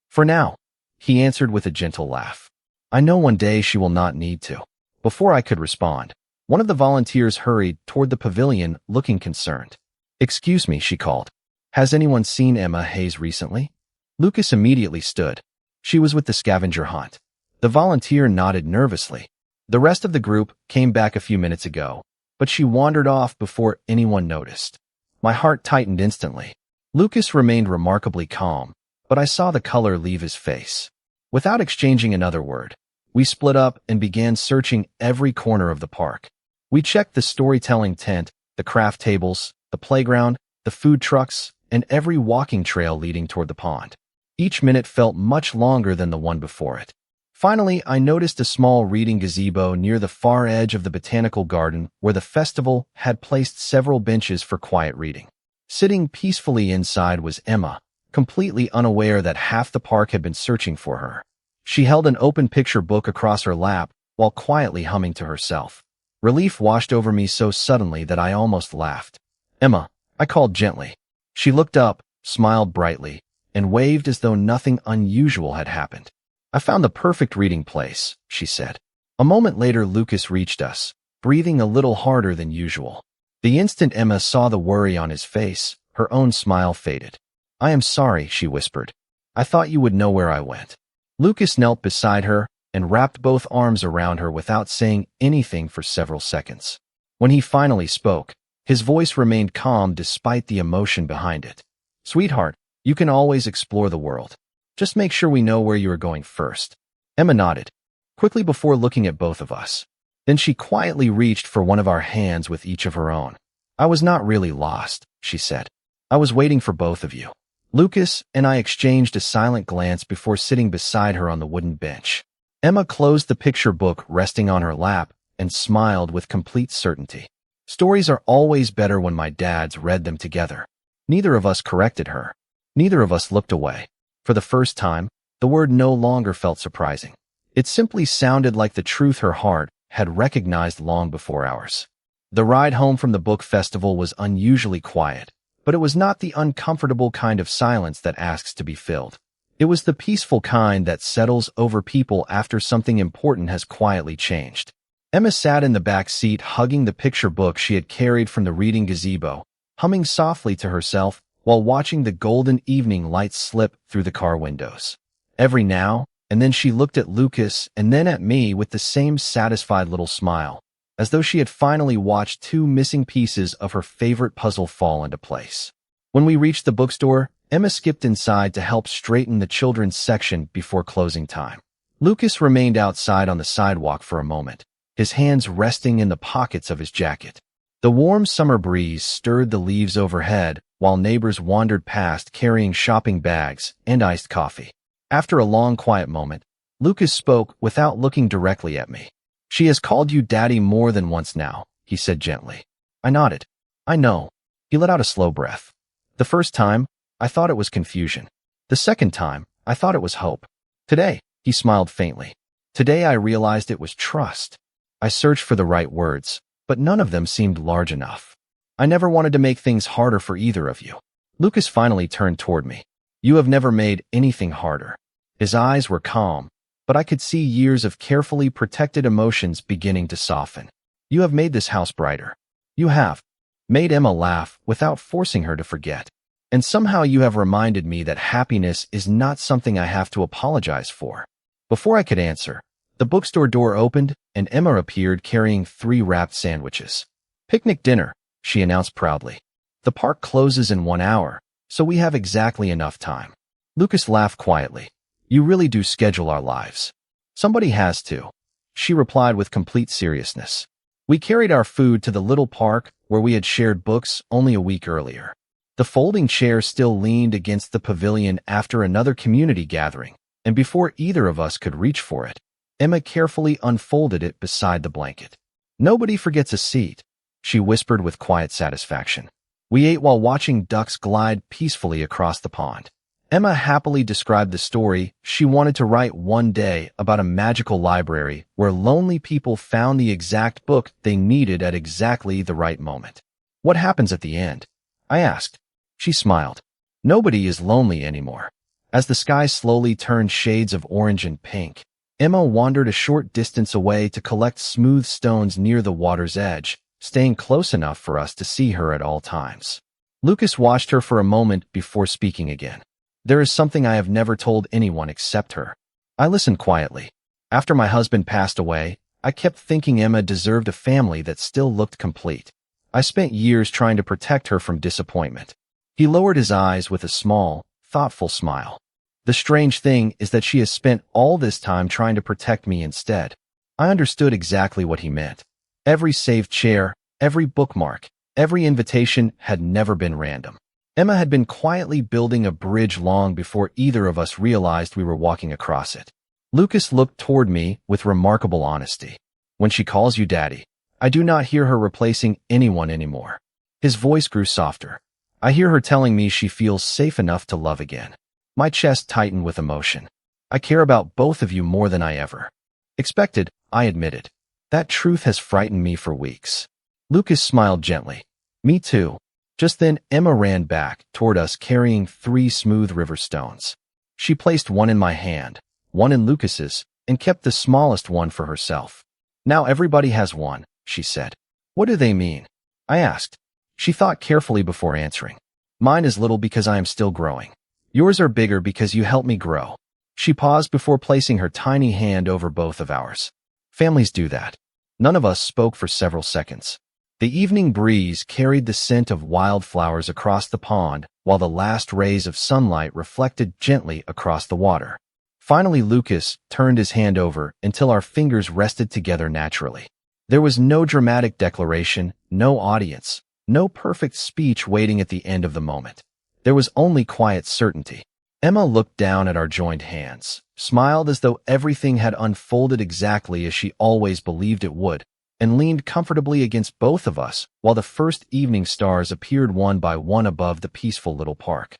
"For now," he answered with a gentle laugh. "I know one day she will not need to." Before I could respond, one of the volunteers hurried toward the pavilion looking concerned. "Excuse me," she called. "Has anyone seen Emma Hayes recently?" Lucas immediately stood. "She was with the scavenger hunt." The volunteer nodded nervously. "The rest of the group came back a few minutes ago, but she wandered off before anyone noticed." My heart tightened instantly. Lucas remained remarkably calm, but I saw the color leave his face. Without exchanging another word, we split up and began searching every corner of the park. We checked the storytelling tent, the craft tables, the playground, the food trucks, and every walking trail leading toward the pond. Each minute felt much longer than the one before it. Finally, I noticed a small reading gazebo near the far edge of the botanical garden where the festival had placed several benches for quiet reading. Sitting peacefully inside was Emma, completely unaware that half the park had been searching for her. She held an open picture book across her lap while quietly humming to herself. Relief washed over me so suddenly that I almost laughed. "Emma," I called gently. She looked up, smiled brightly, and waved as though nothing unusual had happened. "I found the perfect reading place," she said. A moment later, Lucas reached us, breathing a little harder than usual. The instant Emma saw the worry on his face, her own smile faded. "I am sorry," she whispered. "I thought you would know where I went." Lucas knelt beside her and wrapped both arms around her without saying anything for several seconds. When he finally spoke, his voice remained calm despite the emotion behind it. "Sweetheart, you can always explore the world. Just make sure we know where you are going first." Emma nodded, quickly before looking at both of us. Then she quietly reached for one of our hands with each of her own. "I was not really lost," she said. "I was waiting for both of you." Lucas and I exchanged a silent glance before sitting beside her on the wooden bench. Emma closed the picture book resting on her lap and smiled with complete certainty. Stories are always better when my dads read them together. Neither of us corrected her. Neither of us looked away. For the first time, the word no longer felt surprising. It simply sounded like the truth her heart had recognized long before ours. The ride home from the book festival was unusually quiet, But it was not the uncomfortable kind of silence that asks to be filled. It was the peaceful kind that settles over people after something important has quietly changed. Emma sat in the back seat hugging the picture book she had carried from the reading gazebo, humming softly to herself while watching the golden evening lights slip through the car windows. Every now and then she looked at Lucas and then at me with the same satisfied little smile, as though she had finally watched two missing pieces of her favorite puzzle fall into place. When we reached the bookstore, Emma skipped inside to help straighten the children's section before closing time. Lucas remained outside on the sidewalk for a moment, his hands resting in the pockets of his jacket. The warm summer breeze stirred the leaves overhead while neighbors wandered past carrying shopping bags and iced coffee. After a long, quiet moment, Lucas spoke without looking directly at me. "She has called you Daddy more than once now," he said gently. I nodded. "I know." He let out a slow breath. "The first time, I thought it was confusion. The second time, I thought it was hope. Today," he smiled faintly. "Today I realized it was trust." I searched for the right words, but none of them seemed large enough. "I never wanted to make things harder for either of you." Lucas finally turned toward me. "You have never made anything harder." His eyes were calm, but I could see years of carefully protected emotions beginning to soften. "You have made this house brighter. You have." Made Emma laugh without forcing her to forget. "And somehow you have reminded me that happiness is not something I have to apologize for." Before I could answer, the bookstore door opened and Emma appeared carrying 3 wrapped sandwiches. "Picnic dinner," she announced proudly. "The park closes in 1 hour, so we have exactly enough time." Lucas laughed quietly. "You really do schedule our lives." "Somebody has to," she replied with complete seriousness. We carried our food to the little park where we had shared books only a week earlier. The folding chair still leaned against the pavilion after another community gathering, and before either of us could reach for it, Emma carefully unfolded it beside the blanket. "Nobody forgets a seat," she whispered with quiet satisfaction. We ate while watching ducks glide peacefully across the pond. Emma happily described the story she wanted to write one day about a magical library where lonely people found the exact book they needed at exactly the right moment. "What happens at the end?" I asked. She smiled. "Nobody is lonely anymore." As the sky slowly turned shades of orange and pink, Emma wandered a short distance away to collect smooth stones near the water's edge, staying close enough for us to see her at all times. Lucas watched her for a moment before speaking again. "There is something I have never told anyone except her." I listened quietly. After my husband passed away, I kept thinking Emma deserved a family that still looked complete. I spent years trying to protect her from disappointment. He lowered his eyes with a small, thoughtful smile. "The strange thing is that she has spent all this time trying to protect me instead." I understood exactly what he meant. Every saved chair, every bookmark, every invitation had never been random. Emma had been quietly building a bridge long before either of us realized we were walking across it. Lucas looked toward me with remarkable honesty. "When she calls you Daddy, I do not hear her replacing anyone anymore." His voice grew softer. "I hear her telling me she feels safe enough to love again." My chest tightened with emotion. "I care about both of you more than I ever expected," I admitted. "That truth has frightened me for weeks." Lucas smiled gently. "Me too." Just then, Emma ran back toward us carrying 3 smooth river stones. She placed one in my hand, one in Lucas's, and kept the smallest one for herself. "Now everybody has one," she said. "What do they mean?" I asked. She thought carefully before answering. "Mine is little because I am still growing. Yours are bigger because you helped me grow." She paused before placing her tiny hand over both of ours. Families do that. None of us spoke for several seconds. The evening breeze carried the scent of wildflowers across the pond while the last rays of sunlight reflected gently across the water. Finally, Lucas turned his hand over until our fingers rested together naturally. There was no dramatic declaration, no audience, no perfect speech waiting at the end of the moment. There was only quiet certainty. Emma looked down at our joined hands, smiled as though everything had unfolded exactly as she always believed it would, and leaned comfortably against both of us while the first evening stars appeared one by one above the peaceful little park.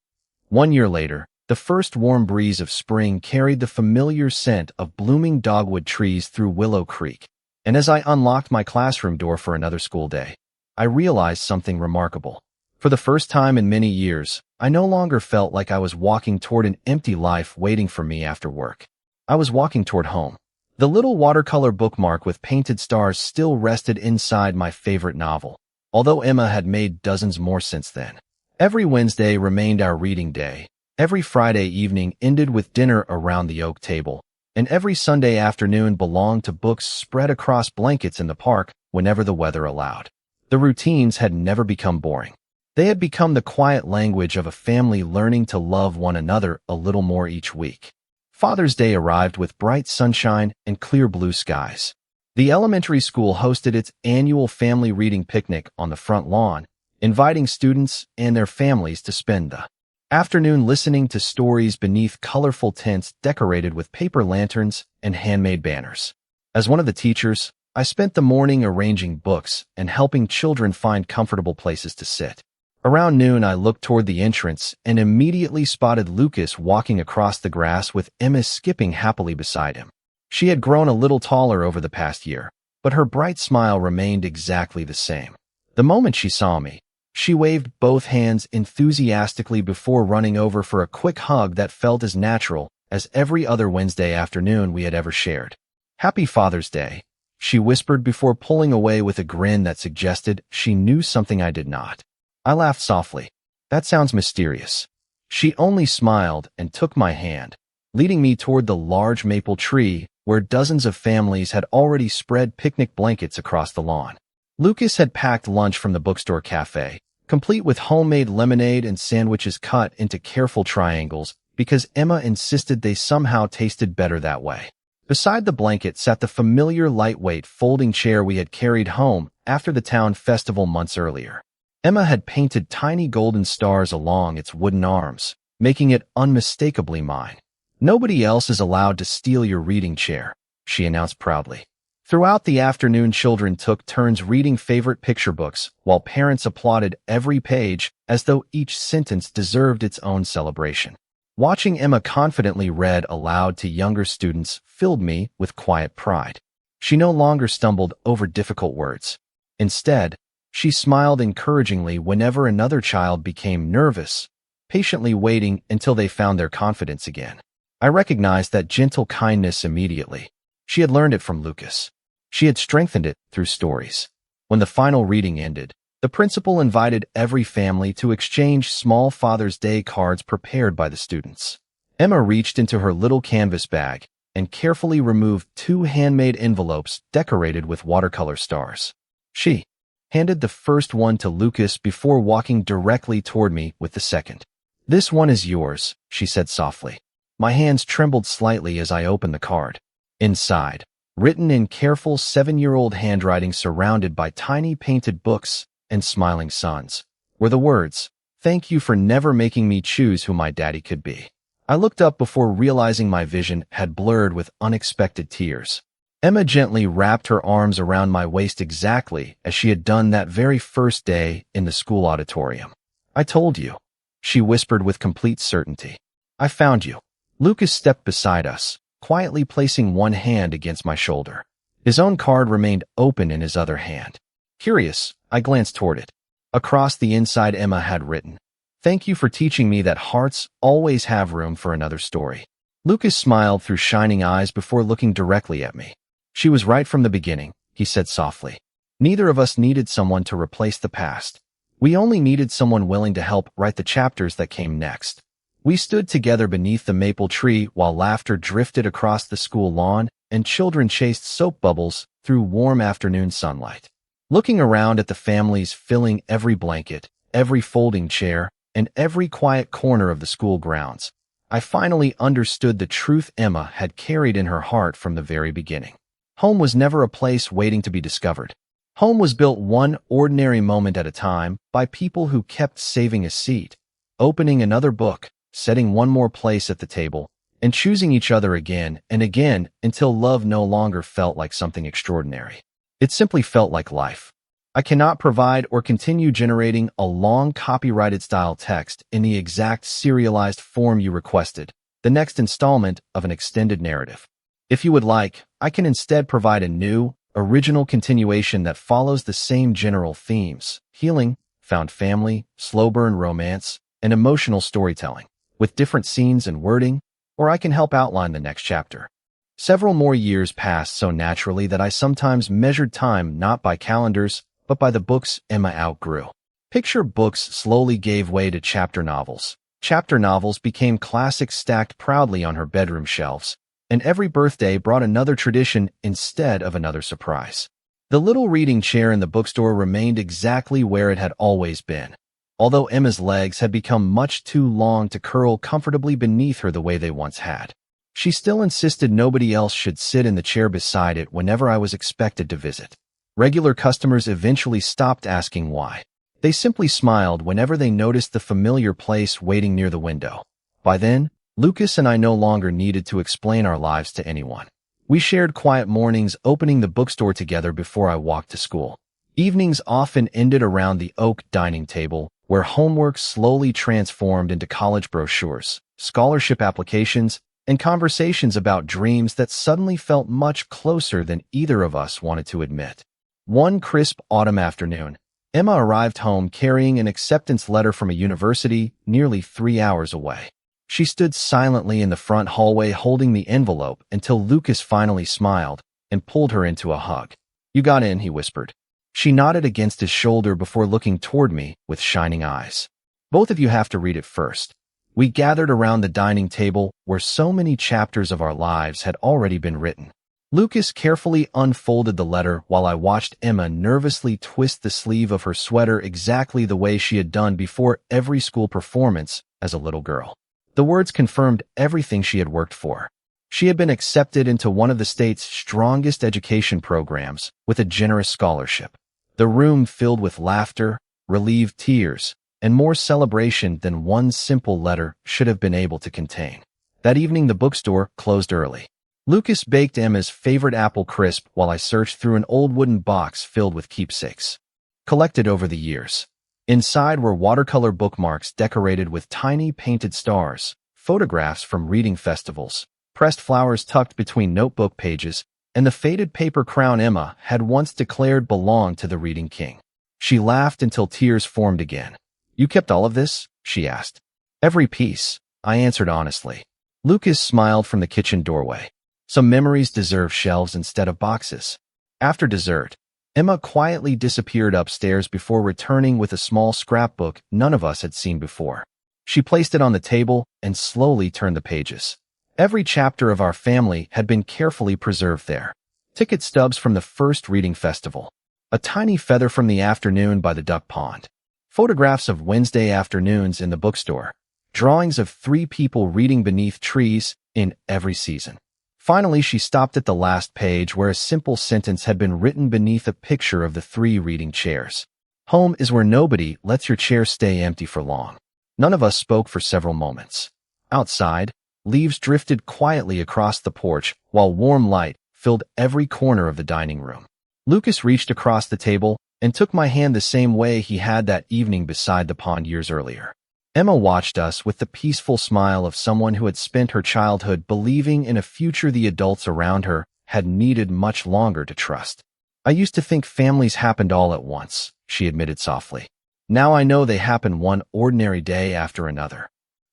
1 year later, the first warm breeze of spring carried the familiar scent of blooming dogwood trees through Willow Creek, and as I unlocked my classroom door for another school day, I realized something remarkable. For the first time in many years, I no longer felt like I was walking toward an empty life waiting for me after work. I was walking toward home. The little watercolor bookmark with painted stars still rested inside my favorite novel, although Emma had made dozens more since then. Every Wednesday remained our reading day. Every Friday evening ended with dinner around the oak table, and every Sunday afternoon belonged to books spread across blankets in the park whenever the weather allowed. The routines had never become boring. They had become the quiet language of a family learning to love one another a little more each week. Father's Day arrived with bright sunshine and clear blue skies. The elementary school hosted its annual family reading picnic on the front lawn, inviting students and their families to spend the afternoon listening to stories beneath colorful tents decorated with paper lanterns and handmade banners. As one of the teachers, I spent the morning arranging books and helping children find comfortable places to sit. Around noon, I looked toward the entrance and immediately spotted Lucas walking across the grass with Emma skipping happily beside him. She had grown a little taller over the past year, but her bright smile remained exactly the same. The moment she saw me, she waved both hands enthusiastically before running over for a quick hug that felt as natural as every other Wednesday afternoon we had ever shared. "Happy Father's Day," she whispered before pulling away with a grin that suggested she knew something I did not. I laughed softly. "That sounds mysterious." She only smiled and took my hand, leading me toward the large maple tree where dozens of families had already spread picnic blankets across the lawn. Lucas had packed lunch from the bookstore cafe, complete with homemade lemonade and sandwiches cut into careful triangles because Emma insisted they somehow tasted better that way. Beside the blanket sat the familiar lightweight folding chair we had carried home after the town festival months earlier. Emma had painted tiny golden stars along its wooden arms, making it unmistakably mine. "Nobody else is allowed to steal your reading chair," she announced proudly. Throughout the afternoon, children took turns reading favorite picture books, while parents applauded every page as though each sentence deserved its own celebration. Watching Emma confidently read aloud to younger students filled me with quiet pride. She no longer stumbled over difficult words. Instead, she smiled encouragingly whenever another child became nervous, patiently waiting until they found their confidence again. I recognized that gentle kindness immediately. She had learned it from Lucas. She had strengthened it through stories. When the final reading ended, the principal invited every family to exchange small Father's Day cards prepared by the students. Emma reached into her little canvas bag and carefully removed 2 handmade envelopes decorated with watercolor stars. She handed the first one to Lucas before walking directly toward me with the second. "This one is yours," she said softly. My hands trembled slightly as I opened the card. Inside, written in careful 7-year-old handwriting surrounded by tiny painted books and smiling suns, were the words, "Thank you for never making me choose who my daddy could be." I looked up before realizing my vision had blurred with unexpected tears. Emma gently wrapped her arms around my waist exactly as she had done that very first day in the school auditorium. "I told you," she whispered with complete certainty. "I found you." Lucas stepped beside us, quietly placing one hand against my shoulder. His own card remained open in his other hand. Curious, I glanced toward it. Across the inside, Emma had written, "Thank you for teaching me that hearts always have room for another story." Lucas smiled through shining eyes before looking directly at me. "She was right from the beginning," he said softly. "Neither of us needed someone to replace the past. We only needed someone willing to help write the chapters that came next." We stood together beneath the maple tree while laughter drifted across the school lawn and children chased soap bubbles through warm afternoon sunlight. Looking around at the families filling every blanket, every folding chair, and every quiet corner of the school grounds, I finally understood the truth Emma had carried in her heart from the very beginning. Home was never a place waiting to be discovered. Home was built one ordinary moment at a time by people who kept saving a seat, opening another book, setting one more place at the table, and choosing each other again and again until love no longer felt like something extraordinary. It simply felt like life. I cannot provide or continue generating a long copyrighted style text in the exact serialized form you requested, the next installment of an extended narrative. If you would like, I can instead provide a new, original continuation that follows the same general themes: healing, found family, slow burn romance, and emotional storytelling, with different scenes and wording, or I can help outline the next chapter. Several more years passed so naturally that I sometimes measured time not by calendars, but by the books Emma outgrew. Picture books slowly gave way to chapter novels. Chapter novels became classics stacked proudly on her bedroom shelves, and every birthday brought another tradition instead of another surprise. The little reading chair in the bookstore remained exactly where it had always been, although Emma's legs had become much too long to curl comfortably beneath her the way they once had. She still insisted nobody else should sit in the chair beside it whenever I was expected to visit. Regular customers eventually stopped asking why. They simply smiled whenever they noticed the familiar place waiting near the window. By then, Lucas and I no longer needed to explain our lives to anyone. We shared quiet mornings opening the bookstore together before I walked to school. Evenings often ended around the oak dining table, where homework slowly transformed into college brochures, scholarship applications, and conversations about dreams that suddenly felt much closer than either of us wanted to admit. One crisp autumn afternoon, Emma arrived home carrying an acceptance letter from a university nearly 3 hours away. She stood silently in the front hallway holding the envelope until Lucas finally smiled and pulled her into a hug. "You got in," he whispered. She nodded against his shoulder before looking toward me with shining eyes. "Both of you have to read it first." We gathered around the dining table where so many chapters of our lives had already been written. Lucas carefully unfolded the letter while I watched Emma nervously twist the sleeve of her sweater exactly the way she had done before every school performance as a little girl. The words confirmed everything she had worked for. She had been accepted into one of the state's strongest education programs with a generous scholarship. The room filled with laughter, relieved tears, and more celebration than one simple letter should have been able to contain. That evening the bookstore closed early. Lucas baked Emma's favorite apple crisp while I searched through an old wooden box filled with keepsakes, collected over the years. Inside were watercolor bookmarks decorated with tiny painted stars, photographs from reading festivals, pressed flowers tucked between notebook pages, and the faded paper crown Emma had once declared belonged to the reading king. She laughed until tears formed again. "You kept all of this?" she asked. "Every piece," I answered honestly. Lucas smiled from the kitchen doorway. "Some memories deserve shelves instead of boxes." After dessert, Emma quietly disappeared upstairs before returning with a small scrapbook none of us had seen before. She placed it on the table and slowly turned the pages. Every chapter of our family had been carefully preserved there. Ticket stubs from the first reading festival, a tiny feather from the afternoon by the duck pond, photographs of Wednesday afternoons in the bookstore, drawings of 3 people reading beneath trees in every season. Finally, she stopped at the last page where a simple sentence had been written beneath a picture of the 3 reading chairs. "Home is where nobody lets your chair stay empty for long." None of us spoke for several moments. Outside, leaves drifted quietly across the porch while warm light filled every corner of the dining room. Lucas reached across the table and took my hand the same way he had that evening beside the pond years earlier. Emma watched us with the peaceful smile of someone who had spent her childhood believing in a future the adults around her had needed much longer to trust. "I used to think families happened all at once," she admitted softly. "Now I know they happen one ordinary day after another."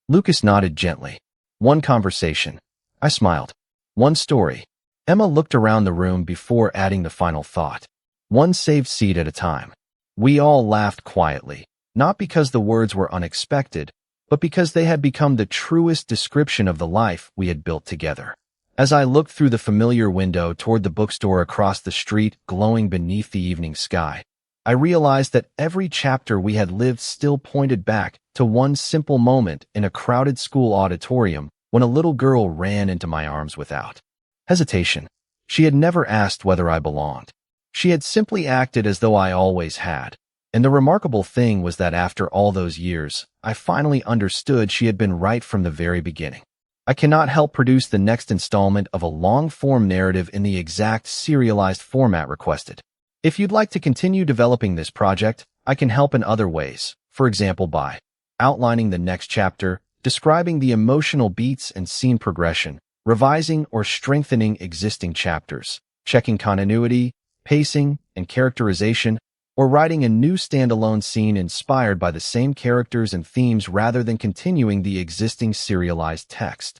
Lucas nodded gently. "One conversation." I smiled. "One story." Emma looked around the room before adding the final thought. "One saved seat at a time." We all laughed quietly, not because the words were unexpected, but because they had become the truest description of the life we had built together. As I looked through the familiar window toward the bookstore across the street glowing beneath the evening sky, I realized that every chapter we had lived still pointed back to one simple moment in a crowded school auditorium when a little girl ran into my arms without hesitation. She had never asked whether I belonged. She had simply acted as though I always had. And the remarkable thing was that after all those years, I finally understood she had been right from the very beginning. I cannot help produce the next installment of a long-form narrative in the exact serialized format requested. If you'd like to continue developing this project, I can help in other ways, for example by outlining the next chapter, describing the emotional beats and scene progression, revising or strengthening existing chapters, checking continuity, pacing, and characterization, or writing a new standalone scene inspired by the same characters and themes rather than continuing the existing serialized text.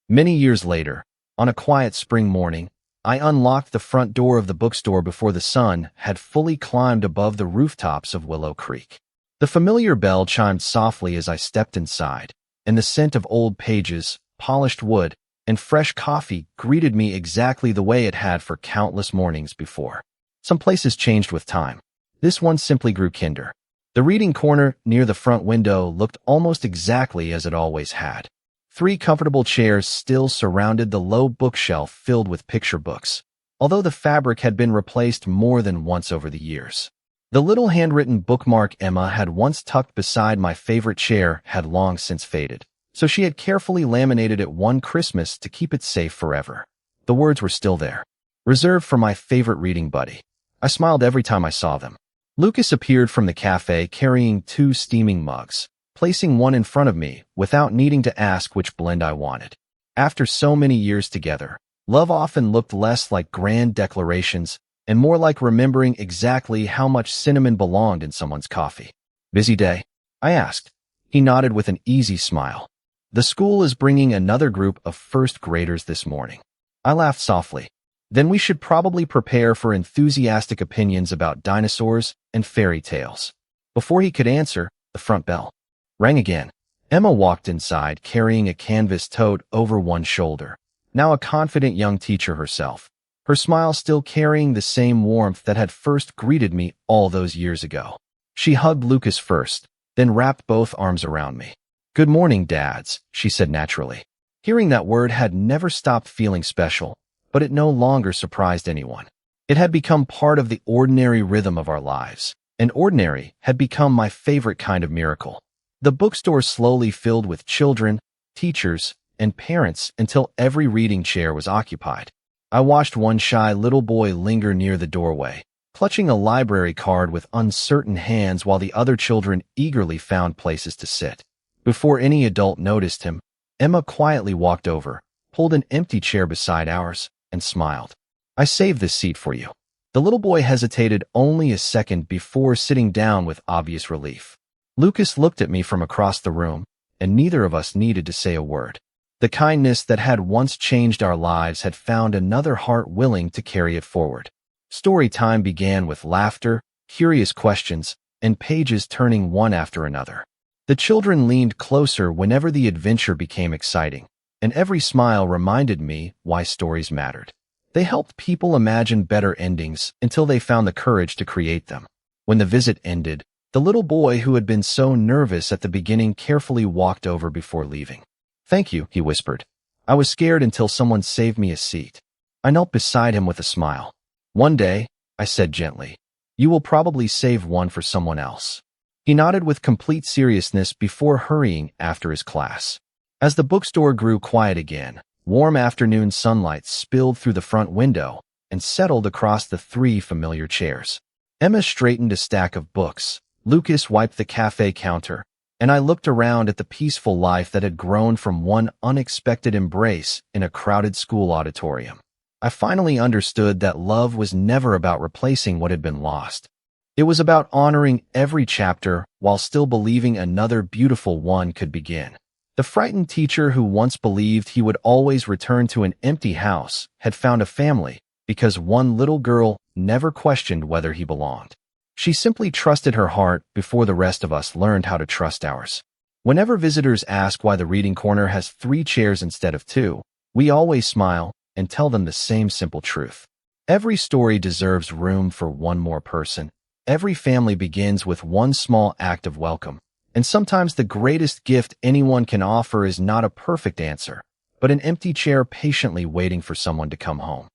Many years later, on a quiet spring morning, I unlocked the front door of the bookstore before the sun had fully climbed above the rooftops of Willow Creek. The familiar bell chimed softly as I stepped inside, and the scent of old pages, polished wood, and fresh coffee greeted me exactly the way it had for countless mornings before. Some places changed with time. This one simply grew kinder. The reading corner near the front window looked almost exactly as it always had. 3 comfortable chairs still surrounded the low bookshelf filled with picture books, although the fabric had been replaced more than once over the years. The little handwritten bookmark Emma had once tucked beside my favorite chair had long since faded, so she had carefully laminated it one Christmas to keep it safe forever. The words were still there, reserved for my favorite reading buddy. I smiled every time I saw them. Lucas appeared from the cafe carrying 2 steaming mugs, placing one in front of me without needing to ask which blend I wanted. After so many years together, love often looked less like grand declarations and more like remembering exactly how much cinnamon belonged in someone's coffee. "Busy day?" I asked. He nodded with an easy smile. "The school is bringing another group of first graders this morning." I laughed softly. "Then we should probably prepare for enthusiastic opinions about dinosaurs and fairy tales." Before he could answer, the front bell rang again. Emma walked inside carrying a canvas tote over one shoulder, now a confident young teacher herself, her smile still carrying the same warmth that had first greeted me all those years ago. She hugged Lucas first, then wrapped both arms around me. "Good morning, dads," she said naturally. Hearing that word had never stopped feeling special, but it no longer surprised anyone. It had become part of the ordinary rhythm of our lives, and ordinary had become my favorite kind of miracle. The bookstore slowly filled with children, teachers, and parents until every reading chair was occupied. I watched one shy little boy linger near the doorway, clutching a library card with uncertain hands while the other children eagerly found places to sit. Before any adult noticed him, Emma quietly walked over, pulled an empty chair beside ours, and smiled. "I saved this seat for you." The little boy hesitated only a second before sitting down with obvious relief. Lucas looked at me from across the room, and neither of us needed to say a word. The kindness that had once changed our lives had found another heart willing to carry it forward. Story time began with laughter, curious questions, and pages turning one after another. The children leaned closer whenever the adventure became exciting, and every smile reminded me why stories mattered. They helped people imagine better endings until they found the courage to create them. When the visit ended, the little boy who had been so nervous at the beginning carefully walked over before leaving. "Thank you," he whispered. "I was scared until someone saved me a seat." I knelt beside him with a smile. "One day," I said gently, "you will probably save one for someone else." He nodded with complete seriousness before hurrying after his class. As the bookstore grew quiet again, warm afternoon sunlight spilled through the front window and settled across the 3 familiar chairs. Emma straightened a stack of books. Lucas wiped the cafe counter, and I looked around at the peaceful life that had grown from one unexpected embrace in a crowded school auditorium. I finally understood that love was never about replacing what had been lost. It was about honoring every chapter while still believing another beautiful one could begin. The frightened teacher who once believed he would always return to an empty house had found a family because one little girl never questioned whether he belonged. She simply trusted her heart before the rest of us learned how to trust ours. Whenever visitors ask why the reading corner has 3 chairs instead of 2, we always smile and tell them the same simple truth. Every story deserves room for one more person. Every family begins with one small act of welcome. And sometimes the greatest gift anyone can offer is not a perfect answer, but an empty chair patiently waiting for someone to come home.